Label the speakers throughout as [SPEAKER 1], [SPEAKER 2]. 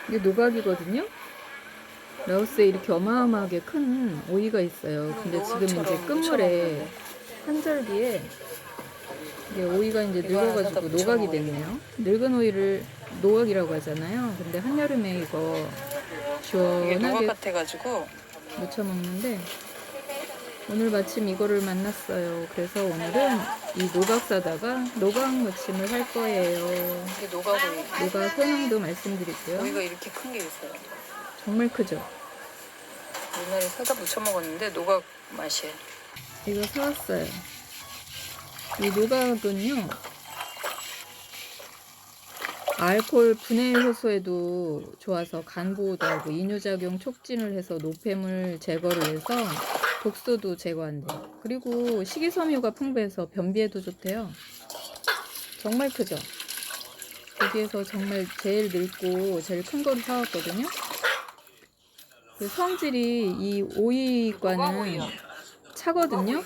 [SPEAKER 1] 이게 노각이거든요. 라오스에 이렇게 어마어마하게 큰 오이가 있어요. 근데 지금 이제 끝물에 한절기에 이게 오이가 이제 늙어가지고 노각이 됐네요. 늙은 오이를 노각이라고 하잖아요. 근데 한여름에 이거
[SPEAKER 2] 이게 노각
[SPEAKER 1] 시원하게
[SPEAKER 2] 같아가지고
[SPEAKER 1] 무쳐 먹는데 오늘 마침 이거를 만났어요. 그래서 오늘은 이 노각 사다가 노각 무침을 할 거예요.
[SPEAKER 2] 이게 노각오이.
[SPEAKER 1] 노각 설명도 말씀드릴게요.
[SPEAKER 2] 오이가 이렇게 큰 게 있어요.
[SPEAKER 1] 정말 크죠?
[SPEAKER 2] 옛날에 사다 무쳐 먹었는데 노각 맛이에요.
[SPEAKER 1] 이거 사왔어요. 이 노각은요, 알코올 분해 효소에도 좋아서 간 보호도 하고 이뇨작용 촉진을 해서 노폐물 제거를 해서 독소도 제거한대요. 그리고 식이섬유가 풍부해서 변비에도 좋대요. 정말 크죠? 여기에서 정말 제일 늙고 제일 큰 거를 사왔거든요. 그 성질이 이 오이과는 차거든요.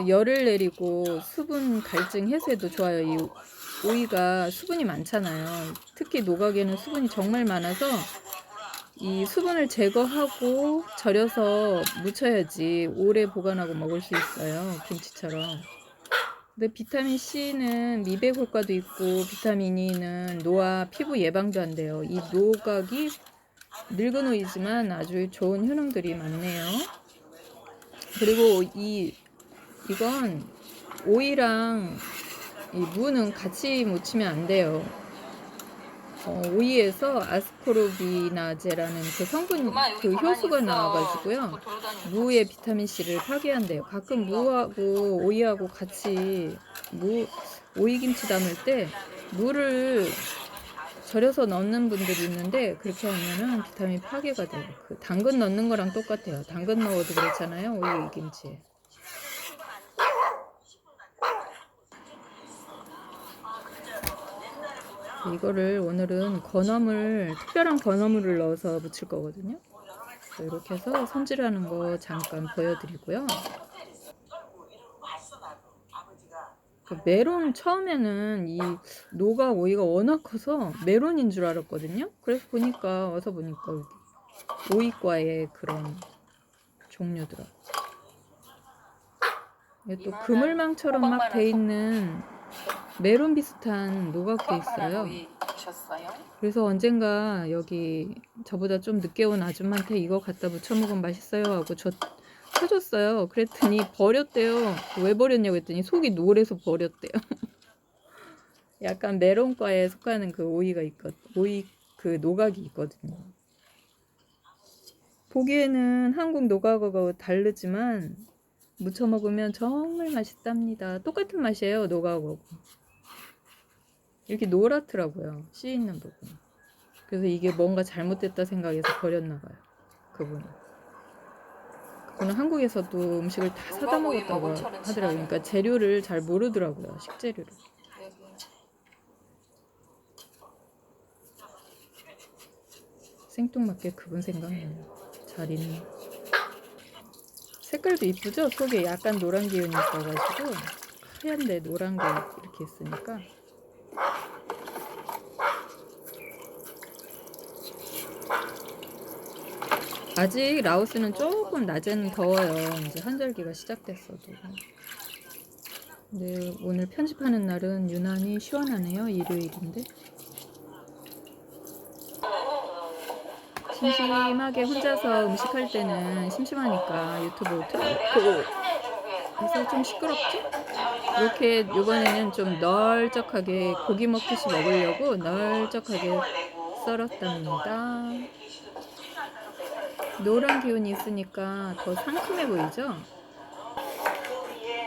[SPEAKER 1] 열을 내리고 수분 갈증 해소에도 좋아요. 이 오이가 수분이 많잖아요. 특히 노각에는 수분이 정말 많아서 이 수분을 제거하고 절여서 무쳐야지 오래 보관하고 먹을 수 있어요. 김치처럼. 근데 비타민 C는 미백 효과도 있고 비타민 E는 노화 피부 예방도 한대요. 이 노각이 늙은 오이지만 아주 좋은 효능들이 많네요. 그리고 이건 오이랑 이 무는 같이 무치면 안 돼요. 오이에서 아스코르비나제라는 그 성분, 그 효소가 나와가지고요. 무의 비타민 C를 파괴한대요. 가끔 무하고 오이하고 같이 오이김치 담을 때 무를 절여서 넣는 분들이 있는데 그렇게 하면은 비타민 파괴가 돼요. 그 당근 넣는 거랑 똑같아요. 당근 넣어도 그렇잖아요. 오이김치에. 이거를 오늘은 특별한 건어물을 넣어서 무칠 거거든요. 이렇게 해서 손질하는 거 잠깐 보여드리고요. 그 메론 처음에는 이 노각 오이가 워낙 커서 메론인 줄 알았거든요. 그래서 와서 보니까 오이과의 그런 종류더라고. 이게 또 그물망처럼 막 돼 있는 메론 비슷한 노각도 있어요. 그래서 언젠가 여기 저보다 좀 늦게 온 아줌마한테 이거 갖다 무쳐 먹으면 맛있어요 하고 사줬어요. 그랬더니 버렸대요. 왜 버렸냐고 했더니 속이 노래서 버렸대요. 약간 메론과에 속하는 그 오이 그 노각이 있거든요. 보기에는 한국 노각하고 다르지만 무쳐 먹으면 정말 맛있답니다. 똑같은 맛이에요, 노각하고. 이렇게 노랗더라고요, 씨 있는 부분. 그래서 이게 뭔가 잘못됐다 생각해서 버렸나봐요, 그분은 한국에서도 음식을 다 사다 먹었다고 하더라고요. 그러니까 재료를 잘 모르더라고요, 식재료를. 생뚱맞게 그분 생각나요. 잘 있네. 색깔도 이쁘죠? 속에 약간 노란 기운이 있어가지고 하얀데 노란 게 이렇게 있으니까. 아직 라오스는 조금 낮에는 더워요. 이제 한절기가 시작됐어도. 근데 오늘 편집하는 날은 유난히 시원하네요. 일요일인데. 심심하게 혼자서 음식할 때는 심심하니까 유튜브 틀어놓고 그래서 좀 시끄럽죠? 이렇게 이번에는 좀 널쩍하게 고기 먹듯이 먹으려고 널쩍하게 썰었답니다. 노란 기운이 있으니까 더 상큼해 보이죠?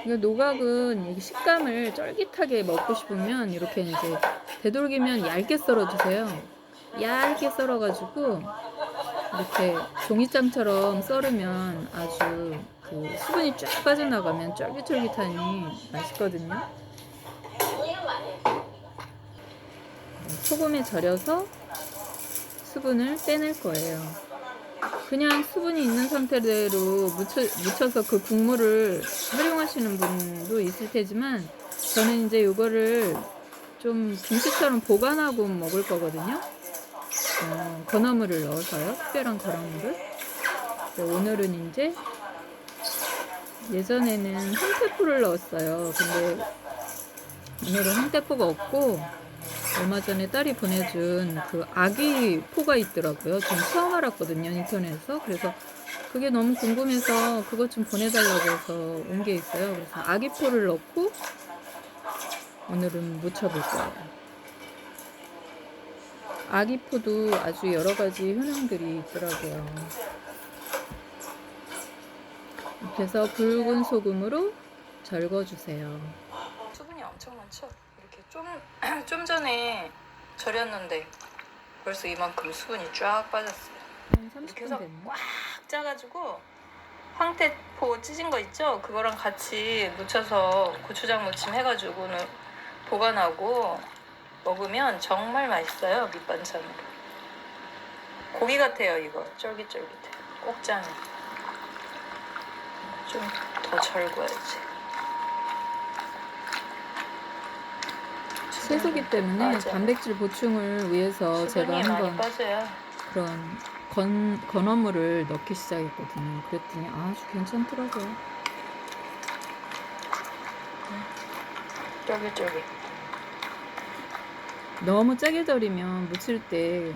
[SPEAKER 1] 노각은 식감을 쫄깃하게 먹고 싶으면 이렇게 이제 되도록이면 얇게 썰어주세요. 얇게 썰어가지고 이렇게 종이장처럼 썰으면 아주 그 수분이 쫙 빠져나가면 쫄깃쫄깃하니 맛있거든요. 소금에 절여서 수분을 빼낼 거예요. 그냥 수분이 있는 상태대로 묻혀서 그 국물을 활용하시는 분도 있을 테지만 저는 이제 이거를 좀 김치처럼 보관하고 먹을 거거든요. 건어물을 넣어서요. 특별한 건어물을. 오늘은 이제 예전에는 황태포를 넣었어요. 근데 오늘은 황태포가 없고 얼마 전에 딸이 보내준 그 아기 포가 있더라고요. 전 처음 알았거든요, 인터넷에서. 그래서 그게 너무 궁금해서 그것 좀 보내달라고 해서 온 게 있어요. 그래서 아기 포를 넣고 오늘은 무쳐볼 거예요. 아기 포도 아주 여러 가지 효능들이 있더라고요. 이렇게 해서 붉은 소금으로 절거주세요.
[SPEAKER 2] 수분이 엄청 많죠? 이렇게 좀 전에 절였는데 벌써 이만큼 수분이 쫙 빠졌어요.
[SPEAKER 1] 한
[SPEAKER 2] 이렇게 해서
[SPEAKER 1] 30분 됐네.
[SPEAKER 2] 꽉 짜가지고 황태포 찢은 거 있죠? 그거랑 같이 무쳐서 고추장 무침 해가지고는 보관하고 먹으면 정말 맛있어요. 밑반찬으로. 고기 같아요. 이거 쫄깃쫄깃해. 꼭 짜네. 좀 더 절궈야지.
[SPEAKER 1] 채소기 때문에
[SPEAKER 2] 맞아.
[SPEAKER 1] 단백질 보충을 위해서 제가
[SPEAKER 2] 수분이 많이
[SPEAKER 1] 한번
[SPEAKER 2] 빠져요.
[SPEAKER 1] 그런 건어물을 넣기 시작했거든요. 그랬더니 아주 괜찮더라고요.
[SPEAKER 2] 쫄깃쫄깃.
[SPEAKER 1] 너무 짜게 절이면 무칠 때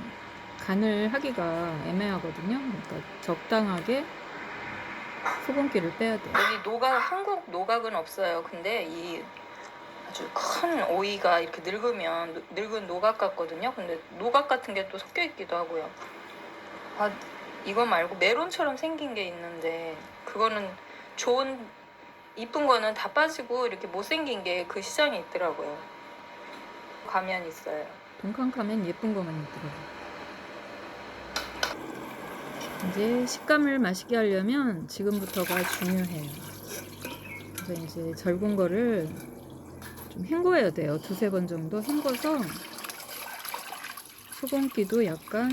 [SPEAKER 1] 간을 하기가 애매하거든요. 그러니까 적당하게 소금기를 빼야 돼요.
[SPEAKER 2] 여기 노각, 한국 노각은 없어요. 근데 이 아주 큰 오이가 이렇게 늙으면 늙은 노각 같거든요. 근데 노각 같은 게 또 섞여 있기도 하고요. 아, 이거 말고 메론처럼 생긴 게 있는데 그거는 좋은 이쁜 거는 다 빠지고 이렇게 못생긴 게 그 시장에 있더라고요. 가면 있어요.
[SPEAKER 1] 동칸 가면 예쁜 것만 있더라고요. 이제 식감을 맛있게 하려면 지금부터가 중요해요. 그래서 이제 절군 거를 좀 헹궈야 돼요. 두세 번 정도 헹궈서 소금기도 약간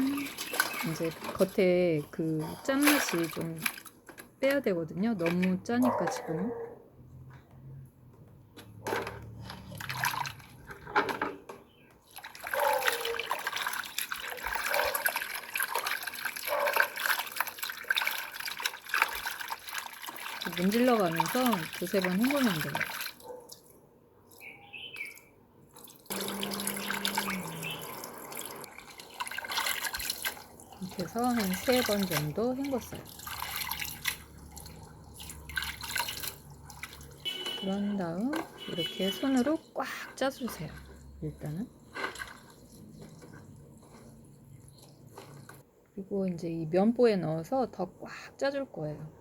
[SPEAKER 1] 이제 겉에 그 짠맛이 좀 빼야 되거든요. 너무 짜니까 지금. 문질러 가면서 두세 번 헹구면 돼요. 이렇게 해서 한 3번 정도 헹궜어요. 그런 다음 이렇게 손으로 꽉 짜주세요. 일단은. 그리고 이제 이 면보에 넣어서 더 꽉 짜줄 거예요.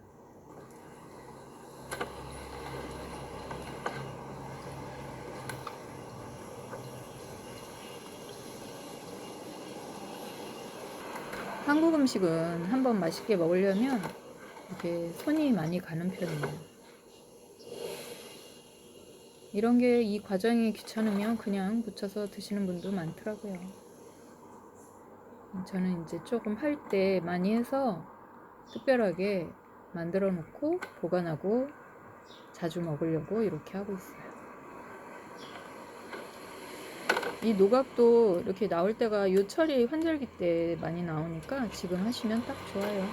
[SPEAKER 1] 한국 음식은 한번 맛있게 먹으려면 이렇게 손이 많이 가는 편이에요. 이런 게 이 과정이 귀찮으면 그냥 묻혀서 드시는 분도 많더라고요. 저는 이제 조금 할 때 많이 해서 특별하게 만들어 놓고 보관하고 자주 먹으려고 이렇게 하고 있어요. 이 노각도 이렇게 나올 때가 요철이 환절기 때 많이 나오니까 지금 하시면 딱 좋아요.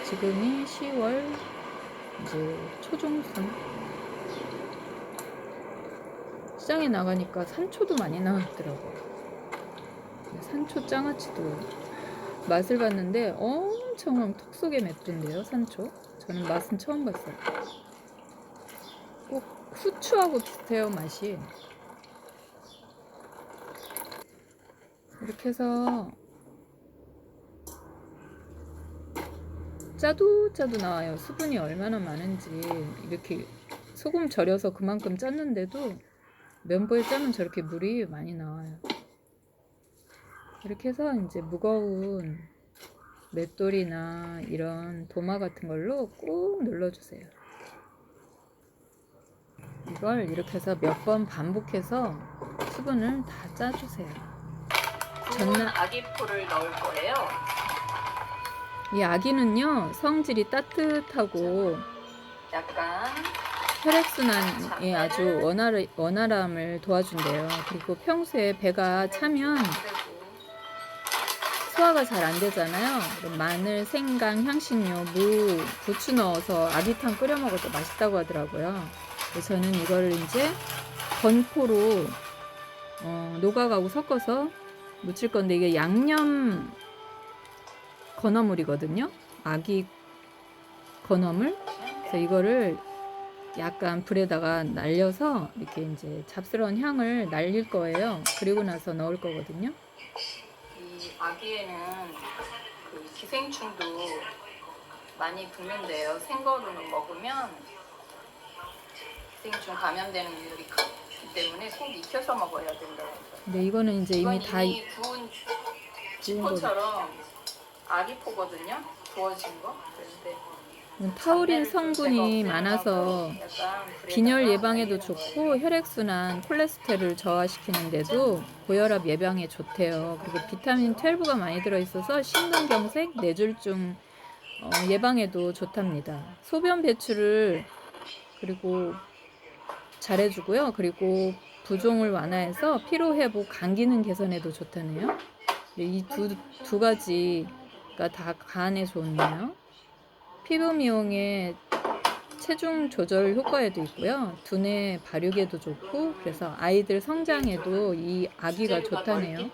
[SPEAKER 1] 지금이 10월 이제 초중순. 시장에 나가니까 산초도 많이 나왔더라고요. 산초 장아찌도 맛을 봤는데 엄청 톡 속에 맵던데요. 산초. 저는 맛은 처음 봤어요. 꼭 후추하고 비슷해요, 맛이. 이렇게 해서 짜도 나와요. 수분이 얼마나 많은지. 이렇게 소금 절여서 그만큼 짰는데도 면보에 짜면 저렇게 물이 많이 나와요. 이렇게 해서 이제 무거운 맷돌이나 이런 도마 같은 걸로 꾹 눌러주세요. 이걸 이렇게 해서 몇 번 반복해서 수분을 다 짜주세요.
[SPEAKER 2] 저는 아기포를 넣을 거예요.
[SPEAKER 1] 이 아기는요, 성질이 따뜻하고
[SPEAKER 2] 약간
[SPEAKER 1] 혈액순환에 아주 원활함을 도와준대요. 그리고 평소에 배가 차면 소화가 잘 안 되잖아요. 그럼 마늘, 생강, 향신료, 무, 부추 넣어서 아귀탕 끓여 먹어도 맛있다고 하더라고요. 그래서 저는 이거를 이제 건포로 노각하고 섞어서 무칠 건데, 이게 양념 건어물이거든요. 아귀 건어물. 그래서 이거를 약간 불에다가 날려서 이렇게 이제 잡스러운 향을 날릴 거예요. 그리고 나서 넣을 거거든요.
[SPEAKER 2] 이 아기에는 그 기생충도 많이 붙는데요. 생거를 먹으면 기생충 감염되는 확률이 크기 때문에 꼭 익혀서 먹어야 된다고 해요.
[SPEAKER 1] 근데 이거는 이제 이미 다
[SPEAKER 2] 구운
[SPEAKER 1] 구운 거.
[SPEAKER 2] 치포처럼 아기포거든요. 구워진 거. 그런데
[SPEAKER 1] 타우린 성분이 많아서 빈혈 예방에도 좋고 혈액순환, 콜레스테롤을 저하시키는데도 고혈압 예방에 좋대요. 그리고 비타민 12가 많이 들어있어서 심근경색, 뇌졸중 예방에도 좋답니다. 소변 배출을 그리고 잘해주고요. 그리고 부종을 완화해서 피로회복, 감기능 개선에도 좋다네요. 이 두 가지가 다 간에 좋네요. 피부 미용에 체중 조절 효과에도 있고요. 두뇌 발육에도 좋고, 그래서 아이들 성장에도 이 아귀가 좋다네요.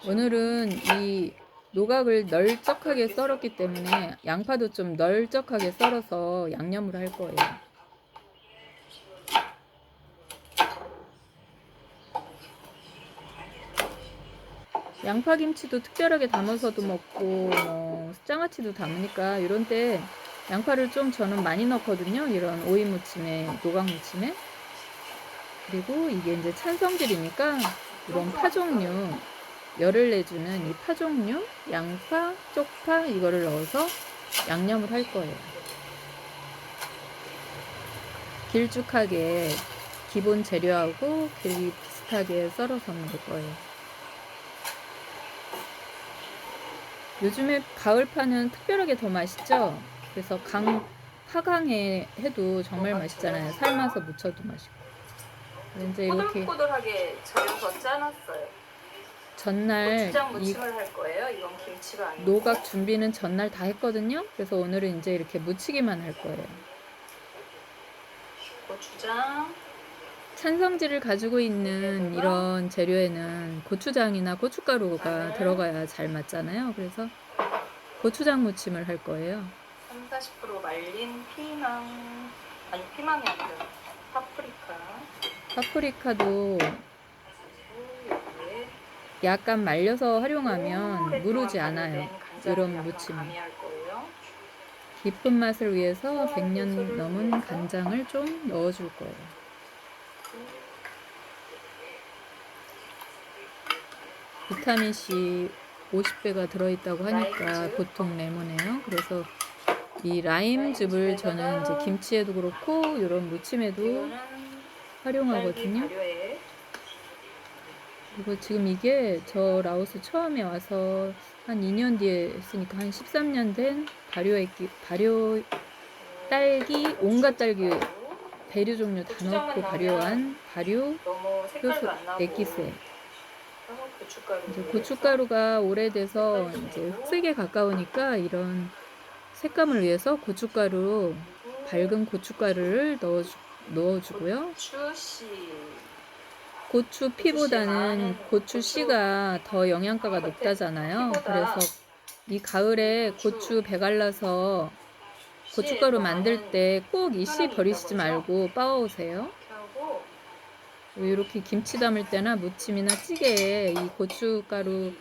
[SPEAKER 1] 오늘은 이 노각을 널쩍하게 썰었기 때문에 양파도 좀 널쩍하게 썰어서 양념을 할 거예요. 양파김치도 특별하게 담아서도 먹고 장아찌도 담으니까 이런 때 양파를 좀 저는 많이 넣거든요. 이런 오이 무침에, 노각 무침에. 그리고 이게 이제 찬성질이니까 이런 파 종류, 열을 내주는 이 파 종류, 양파, 쪽파 이거를 넣어서 양념을 할 거예요. 길쭉하게 기본 재료하고 길이 비슷하게 썰어서 넣을 거예요. 요즘에 가을파는 특별하게 더 맛있죠. 그래서 파강에 해도 정말 맛있잖아요. 삶아서 무쳐도 맛있고. 이제 이렇게
[SPEAKER 2] 꼬들꼬들하게 절여서 짜놨어요.
[SPEAKER 1] 전날
[SPEAKER 2] 고추장 무침을 할 거예요. 이건 김치가 아니고.
[SPEAKER 1] 노각 준비는 전날 다 했거든요. 그래서 오늘은 이제 이렇게 무치기만 할 거예요.
[SPEAKER 2] 고추장.
[SPEAKER 1] 찬성질을 가지고 있는 이런 재료에는 고추장이나 고춧가루가 들어가야 잘 맞잖아요. 그래서 고추장 무침을 할 거예요.
[SPEAKER 2] 30-40% 말린 피망. 아니, 피망이 아니라 파프리카도
[SPEAKER 1] 약간 말려서 활용하면 무르지 않아요. 이런 무침은. 깊은 맛을 위해서 100년 넘은 간장을 좀 넣어줄 거예요. 비타민C 50배가 들어있다고 하니까 보통 레몬에요. 그래서 이 라임즙을 저는 이제 김치에도 그렇고 이런 무침에도 활용하거든요. 그리고 지금 이게 저 라오스 처음에 와서 한 2년 뒤에 했으니까 한 13년 된 발효 딸기, 온갖 딸기 배류 종류 다 넣고 발효한 발효 효소 액기스에 이제 고춧가루가 오래돼서 이제 흑색에 가까우니까 이런 색감을 위해서 고춧가루, 밝은 고춧가루를 넣어주고요. 고추 피보다는 고추 씨가 더 영양가가 높다잖아요. 그래서 이 가을에 고추 배 갈라서 고춧가루 만들 때 꼭 이 씨 버리시지 말고 빻아오세요. 이렇게 김치 담을 때나 무침이나 찌개에 이 고춧가루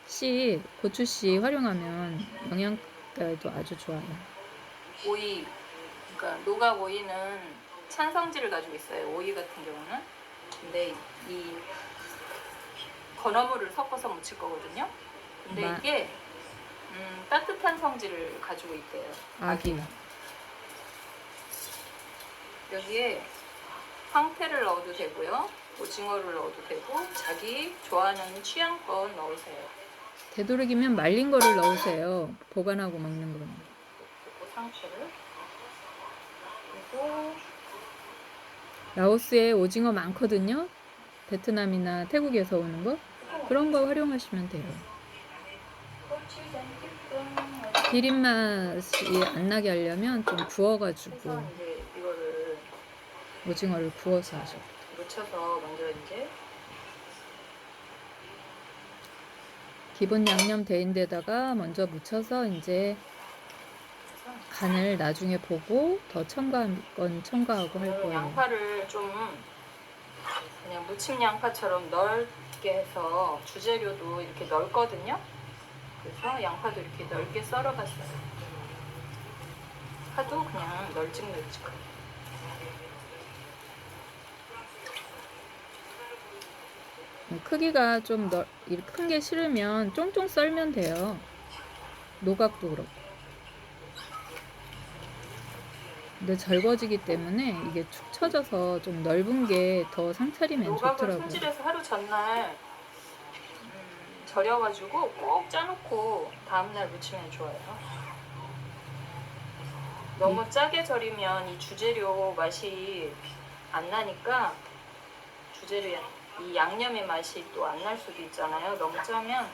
[SPEAKER 1] 씨, 고추 씨 활용하면 영양가도 아주 좋아요.
[SPEAKER 2] 오이, 그러니까 노각 오이는 찬성질을 가지고 있어요. 오이 같은 경우는. 근데 이 건어물을 섞어서 무칠 거거든요. 근데 이게 따뜻한 성질을 가지고 있대요.
[SPEAKER 1] 아기.
[SPEAKER 2] 여기에 황태를 넣어도 되고요. 오징어를 넣어도 되고 자기 좋아하는 취향껏 넣으세요.
[SPEAKER 1] 되도록이면 말린 거를 넣으세요. 보관하고 먹는 거는.
[SPEAKER 2] 그 상추를. 그리고
[SPEAKER 1] 라오스에 오징어 많거든요. 베트남이나 태국에서 오는 거. 그런 거 활용하시면 돼요. 비린 맛이 안 나게 하려면 좀 구워가지고
[SPEAKER 2] 해서 이제 이거를
[SPEAKER 1] 오징어를 구워서 하셔도 돼요.
[SPEAKER 2] 묻혀서 먼저 이제
[SPEAKER 1] 기본 양념 된 데다가 먼저 묻혀서 이제 간을 나중에 보고 더 첨가할 건 첨가하고 할 거예요.
[SPEAKER 2] 양파를 좀 그냥 무침 양파처럼 넓게 해서 주재료도 이렇게 넓거든요. 그래서 양파도 이렇게 넓게 썰어봤어요. 파도 그냥 널찍널찍하게.
[SPEAKER 1] 크기가 좀 큰 게 싫으면 쫑쫑 썰면 돼요. 노각도 그렇고. 근데 절거지기 때문에 이게 축 처져서 좀 넓은 게 더 상차리면
[SPEAKER 2] 노각은
[SPEAKER 1] 좋더라고요.
[SPEAKER 2] 손질해서 하루 전날 절여가지고 꼭 짜놓고 다음날 무치면 좋아요. 너무 짜게 절이면 이 주재료 맛이 안 나니까 주재료 이 양념의 맛이 또 안 날 수도 있잖아요. 너무 짜면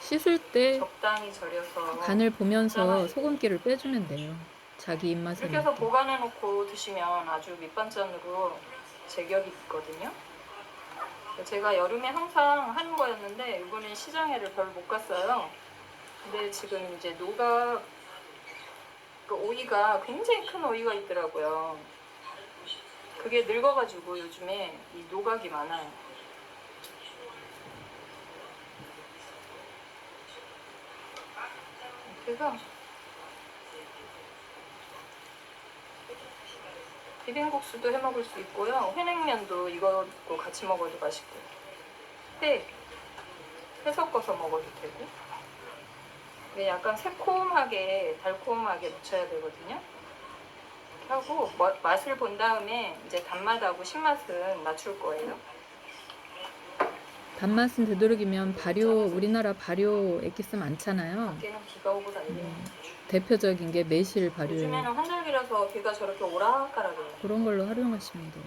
[SPEAKER 1] 씻을 때
[SPEAKER 2] 적당히 절여서
[SPEAKER 1] 간을 보면서
[SPEAKER 2] 짜놔야
[SPEAKER 1] 소금기를 빼주면 돼요. 자기 입맛에
[SPEAKER 2] 이렇게 해서
[SPEAKER 1] 맞게.
[SPEAKER 2] 보관해 놓고 드시면 아주 밑반찬으로 제격이 있거든요. 제가 여름에 항상 하는 거였는데 이번엔 시장에를 별로 못 갔어요. 근데 지금 이제 노각 그 오이가 굉장히 큰 오이가 있더라고요. 그게 늙어가지고 요즘에 이 노각이 많아요. 그래서 비빔국수도 해 먹을 수 있고요. 회냉면도 이거 같이 먹어도 맛있고요. 회 섞어서 먹어도 되고. 이게 약간 새콤하게 달콤하게 무쳐야 되거든요. 이렇게 하고 맛을 본 다음에 이제 단맛하고 신맛은 맞출 거예요.
[SPEAKER 1] 단맛은 되도록이면 발효, 우리나라 발효 엑기스 많잖아요.
[SPEAKER 2] 밖에는 비가 오고 난리예요.
[SPEAKER 1] 대표적인 게 매실 발효.
[SPEAKER 2] 요즘에는 환절기라서 비가 저렇게 오락가락해요.
[SPEAKER 1] 그런 걸로 활용하시면 돼요.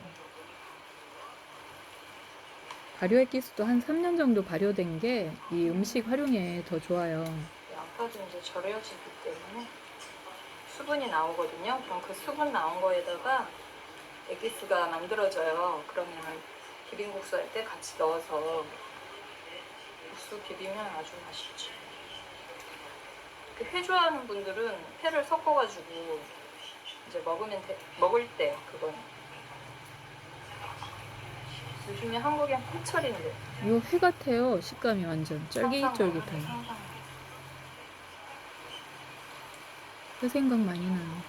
[SPEAKER 1] 발효 엑기스도 한 3년 정도 발효된 게 이 음식 활용에 더 좋아요.
[SPEAKER 2] 양파도 이제 절여지기 때문에 수분이 나오거든요. 그럼 그 수분 나온 거에다가 에기스가 만들어져요. 그러면 비빔국수 할 때 같이 넣어서 국수 비비면 아주 맛있죠. 회 좋아하는 분들은 회를 섞어가지고 이제 먹을 때 그건 요즘에 한국엔 한철인데
[SPEAKER 1] 이거 회 같아요. 식감이 완전 쫄깃쫄깃해요.
[SPEAKER 2] 상상.
[SPEAKER 1] 그 생각 많이 나요.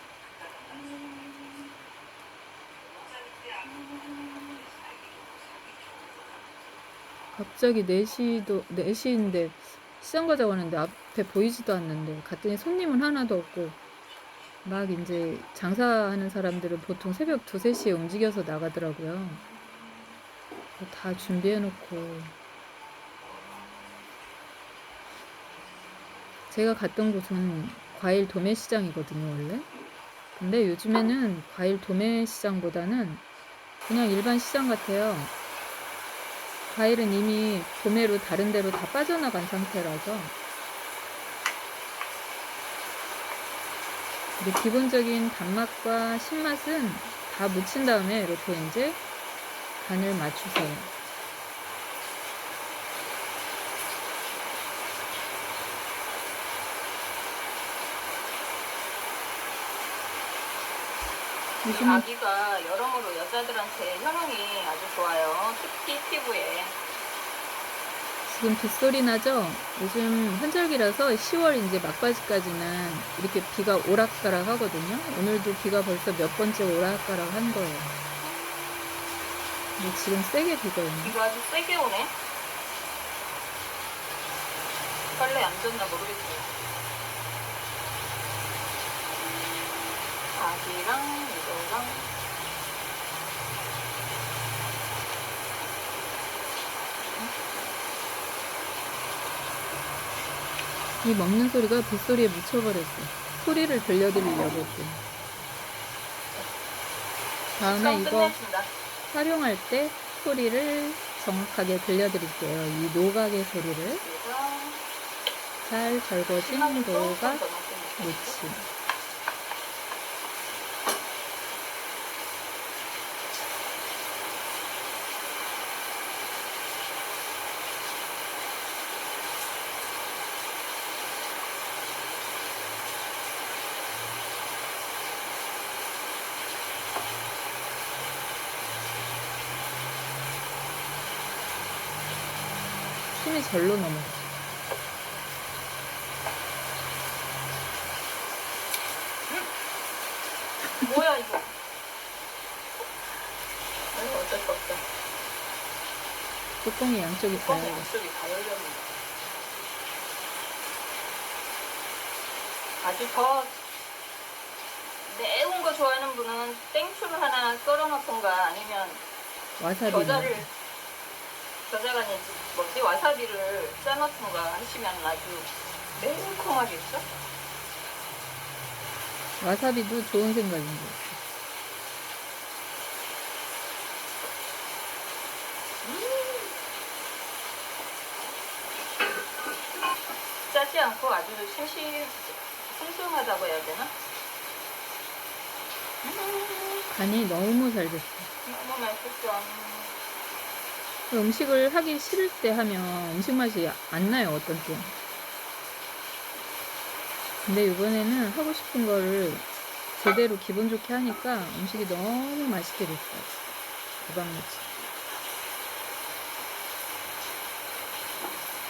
[SPEAKER 1] 갑자기 4시인데 시장 가자고 하는데 앞에 보이지도 않는데 갔더니 손님은 하나도 없고 막 이제 장사하는 사람들은 보통 새벽 2, 3시에 움직여서 나가더라고요. 다 준비해놓고 제가 갔던 곳은 과일 도매시장이거든요 원래. 근데 요즘에는 과일 도매시장보다는 그냥 일반 시장 같아요. 과일은 이미 도매로 다른 데로 다 빠져나간 상태라서. 근데 기본적인 단맛과 신맛은 다 묻힌 다음에 이렇게 이제 간을 맞추세요.
[SPEAKER 2] 이 아기가 여러모로 여자들한테 효능이 아주 좋아요. 특히 피부에.
[SPEAKER 1] 지금 빗소리 나죠? 요즘 환절기라서 10월 이제 막바지까지는 이렇게 비가 오락가락 하거든요. 오늘도 비가 벌써 몇 번째 오락가락 한 거예요. 근데 지금 세게 비가 오네.
[SPEAKER 2] 비가 아주 세게 오네. 빨래 안 젖나 모르겠어요. 아기랑 이거랑
[SPEAKER 1] 이 먹는 소리가 빗소리에 묻혀버렸어. 소리를 들려드리려고 했더니. 다음에 이거
[SPEAKER 2] 끝내준다.
[SPEAKER 1] 활용할 때 소리를 정확하게 들려드릴게요. 이 노각의 소리를. 잘 절거진 노각 무침. 침이 절로 넘어가.
[SPEAKER 2] 뭐야 이거? 아이고 어쩔 수 없다.
[SPEAKER 1] 뚜껑이 양쪽이 다 열려.
[SPEAKER 2] 양쪽이 다 열렸네. 아주 더 매운 거 좋아하는 분은 땡초를 하나 썰어 놓던가 아니면
[SPEAKER 1] 와사비.
[SPEAKER 2] 겨자가 아니지 뭐지 와사비를 싸놓던가 하시면 아주 매콤하겠죠?
[SPEAKER 1] 와사비도 좋은 생각인 것 같아요.
[SPEAKER 2] 짜지 않고 아주 슴슴하다고 해야 되나?
[SPEAKER 1] 간이 너무 잘 됐어.
[SPEAKER 2] 너무 맛있어.
[SPEAKER 1] 음식을 하기 싫을 때 하면 음식 맛이 안 나요, 어떤 때. 근데 이번에는 하고 싶은 거를 제대로 기분 좋게 하니까 음식이 너무 맛있게 됐어요. 대박무침.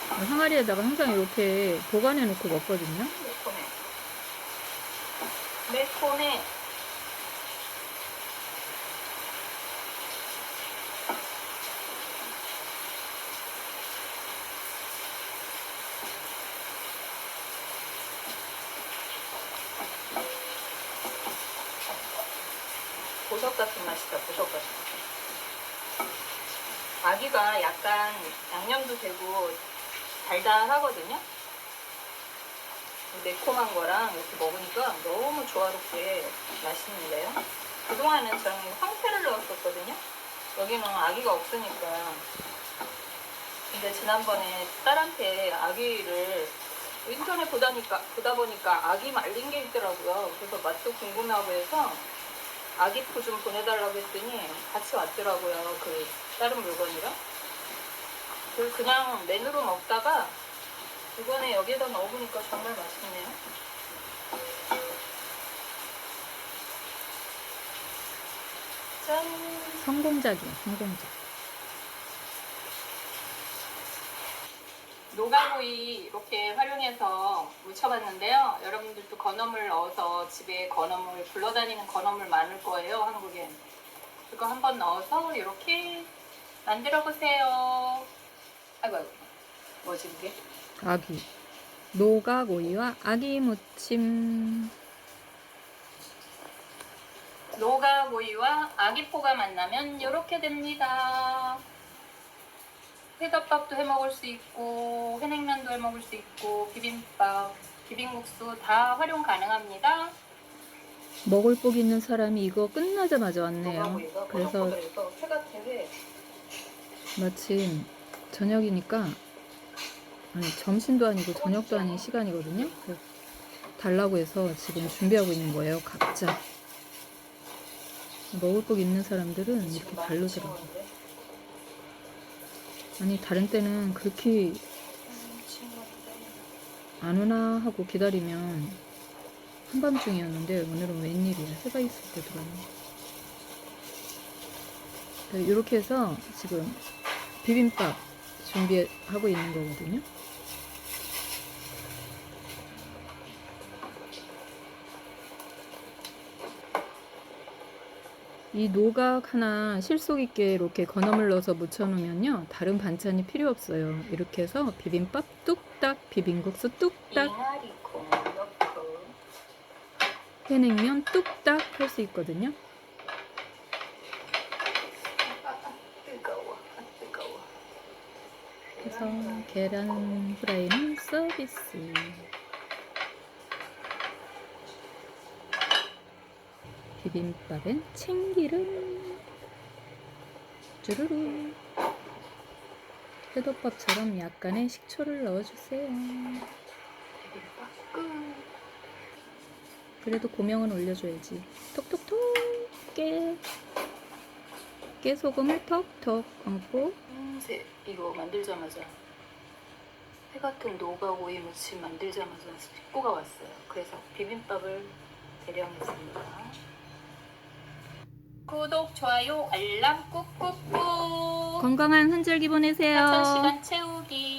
[SPEAKER 1] 항아리에다가 항상 이렇게 보관해 놓고 먹거든요.
[SPEAKER 2] 매콤해. 보석 같은 맛이다, 보석 같은 맛. 아기가 약간 양념도 되고 달달하거든요. 매콤한 거랑 이렇게 먹으니까 너무 조화롭게 맛있는데요. 그동안은 저는 황태를 넣었었거든요. 여기는 아기가 없으니까. 근데 지난번에 딸한테 아기를 인터넷 보다 보니까 아기 말린 게 있더라고요. 그래서 맛도 궁금하고 해서 아기포 좀 보내달라고 했더니 같이 왔더라고요. 그 다른 물건이랑. 그냥 맨으로 먹다가 이번에 여기에다 넣어보니까 정말 맛있네요. 짠!
[SPEAKER 1] 성공작이야, 성공작.
[SPEAKER 2] 노가구이 이렇게 활용해서 무쳐봤는데요. 여러분들도 건어물 넣어서 집에 건어물 굴러다니는 건어물 많을 거예요, 한국엔. 그거 한번 넣어서 이렇게 만들어 보세요. 아이고 뭐지 이게?
[SPEAKER 1] 아기. 노각오이와 아기 무침.
[SPEAKER 2] 노가구이와 아기포가 만나면 이렇게 됩니다. 회덮밥도 해 먹을 수 있고 회냉면도 해 먹을 수 있고 비빔밥, 비빔국수 다 활용 가능합니다.
[SPEAKER 1] 먹을 복 있는 사람이 이거 끝나자마자 왔네요.
[SPEAKER 2] 노가구이가
[SPEAKER 1] 그래서
[SPEAKER 2] 꼬들꼬들해서 회 같아 회.
[SPEAKER 1] 마침 저녁이니까, 아니 점심도 아니고 저녁도 아닌 시간이거든요. 그래서 달라고 해서 지금 준비하고 있는 거예요, 각자. 먹을 복 있는 사람들은 이렇게 다르더라고요. 아니 다른 때는 그렇게 안 오나 하고 기다리면 한밤중이었는데 오늘은 웬일이야, 해가 있을 때 들어왔네. 이렇게 해서 지금 비빔밥 준비하고 있는 거거든요. 이 노각 하나 실속 있게 이렇게 건어물 넣어서 묻혀놓으면요, 다른 반찬이 필요 없어요. 이렇게 해서 비빔밥 뚝딱, 비빔국수 뚝딱, 회냉면 뚝딱 할 수 있거든요. 그래서 계란 후라이는 서비스. 비빔밥엔 참기름. 주르르. 회덮밥처럼 약간의 식초를 넣어주세요.
[SPEAKER 2] 비빔밥 끝.
[SPEAKER 1] 그래도 고명은 올려줘야지. 톡톡톡. 깨소금을 톡톡 얹고.
[SPEAKER 2] 이거 만들자마자 회 같은 노각 오이 무침 만들자마자 식구가 왔어요. 그래서 비빔밥을 대령했습니다. 구독, 좋아요, 알람 꾹꾹꾹.
[SPEAKER 1] 건강한 한절기 보내세요.
[SPEAKER 2] 4000시간 채우기.